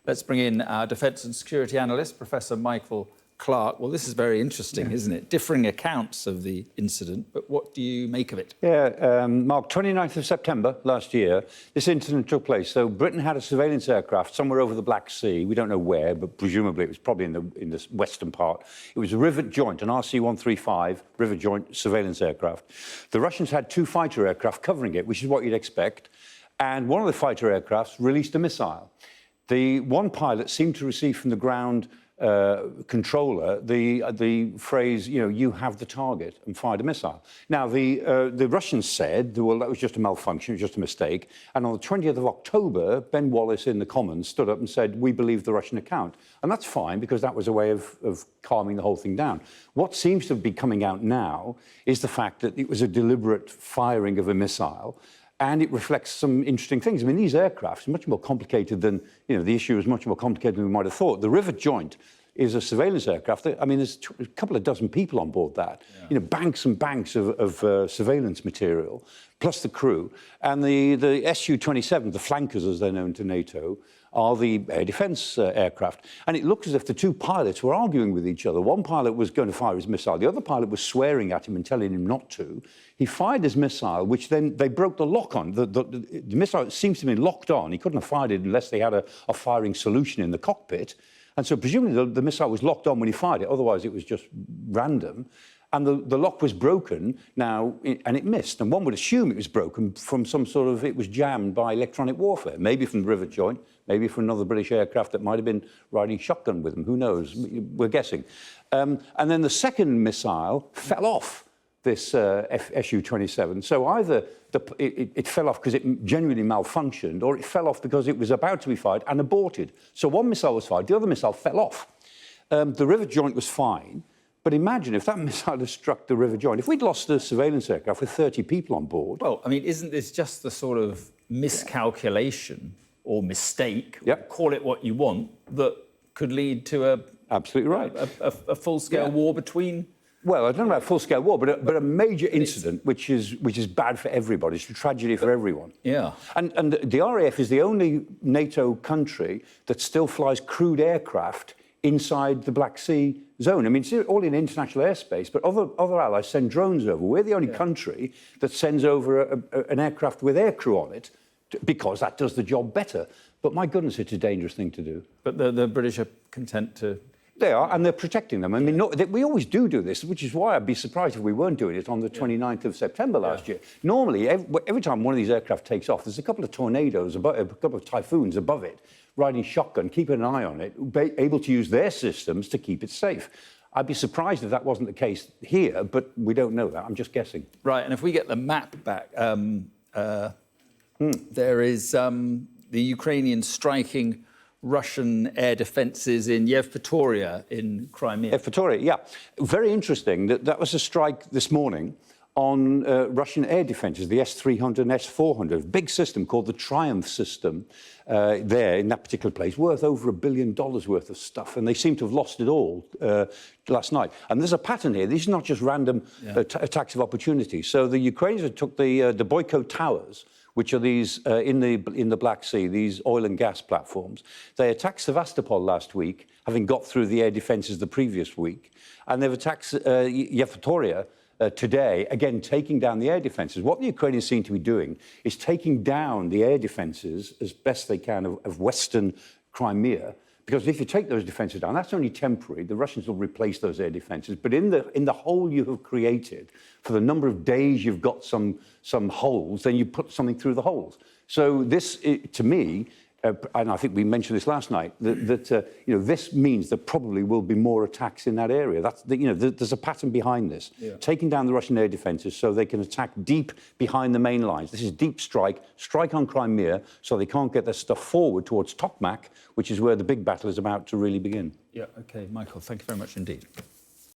Let's bring in our defence and security analyst, Professor Michael Clarke. Well, this is very interesting, isn't it? Differing accounts of the incident, but what do you make of it? Yeah, Mark, 29th of September last year, this incident took place. So Britain had a surveillance aircraft somewhere over the Black Sea. We don't know where, but presumably it was probably in the western part. It was a Rivet Joint, an RC-135 Rivet Joint surveillance aircraft. The Russians had two fighter aircraft covering it, which is what you'd expect. And one of the fighter aircrafts released a missile. The one pilot seemed to receive from the ground controller the phrase, you have the target, and fired a missile. Now, the Russians said, well, that was just a malfunction, it was just a mistake. And on the 20th of October, Ben Wallace in the Commons stood up and said, we believe the Russian account. And that's fine, because that was a way of calming the whole thing down. What seems to be coming out now is the fact that it was a deliberate firing of a missile. And it reflects some interesting things. I mean, these aircraft are much more complicated than, the issue is much more complicated than we might have thought. The Rivet Joint is a surveillance aircraft. I mean, there's a couple of dozen people on board that. Yeah. Banks and banks of surveillance material, plus the crew. And the Su-27, the flankers, as they're known to NATO, are the air defence aircraft. And it looks as if the two pilots were arguing with each other. One pilot was going to fire his missile. The other pilot was swearing at him and telling him not to. He fired his missile, which then they broke the lock on. The missile seems to be locked on. He couldn't have fired it unless they had a firing solution in the cockpit. And so presumably the missile was locked on when he fired it. Otherwise, it was just random. And the lock was broken now, and it missed. And one would assume it was broken from some sort of, it was jammed by electronic warfare, maybe from the Rivet Joint, maybe from another British aircraft that might have been riding shotgun with them. Who knows? We're guessing. And then the second missile fell off this Su-27. So either it fell off because it genuinely malfunctioned, or it fell off because it was about to be fired and aborted. So one missile was fired, the other missile fell off. The Rivet Joint was fine. But imagine if that missile had struck the Rivet Joint. If we'd lost a surveillance aircraft with 30 people on board... Well, I mean, isn't this just the sort of miscalculation or mistake, call it what you want, that could lead to a... Absolutely right. A full-scale war between... Well, I don't know about full-scale war, but a major incident which is bad for everybody. It's a tragedy for everyone. Yeah. And the RAF is the only NATO country that still flies crewed aircraft inside the Black Sea zone. I mean, it's all in international airspace, but other allies send drones over. We're the only country that sends over an aircraft with aircrew on it, because that does the job better. But my goodness, it's a dangerous thing to do. But the British are content to... They are, and they're protecting them. I mean, we always do this, which is why I'd be surprised if we weren't doing it on the 29th of September last year. Normally, every time one of these aircraft takes off, there's a couple of tornadoes, a couple of typhoons above it, riding shotgun, keeping an eye on it, able to use their systems to keep it safe. I'd be surprised if that wasn't the case here, but we don't know that. I'm just guessing. Right, and if we get the map back, there is the Ukrainians striking Russian air defences in Yevpatoria in Crimea. Yevpatoria, yeah. Very interesting. That was a strike this morning on Russian air defences, the S-300 and S-400, a big system called the Triumph system there in that particular place, worth over $1 billion worth of stuff, and they seem to have lost it all last night. And there's a pattern here. These are not just random attacks of opportunity. So the Ukrainians took the Boyko Towers, which are these in the Black Sea, these oil and gas platforms. They attacked Sevastopol last week, having got through the air defences the previous week, and they've attacked Yevpatoria today, again taking down the air defences. What the Ukrainians seem to be doing is taking down the air defences as best they can of Western Crimea. Because if you take those defences down, that's only temporary. The Russians will replace those air defences. But in the hole you have created, for the number of days you've got some holes, then you put something through the holes. So this, to me, and I think we mentioned this last night, that this means there probably will be more attacks in that area. There's a pattern behind this. Yeah. Taking down the Russian air defences so they can attack deep behind the main lines. This is deep strike on Crimea, so they can't get their stuff forward towards Tokmak, which is where the big battle is about to really begin. Yeah, OK, Michael, thank you very much indeed.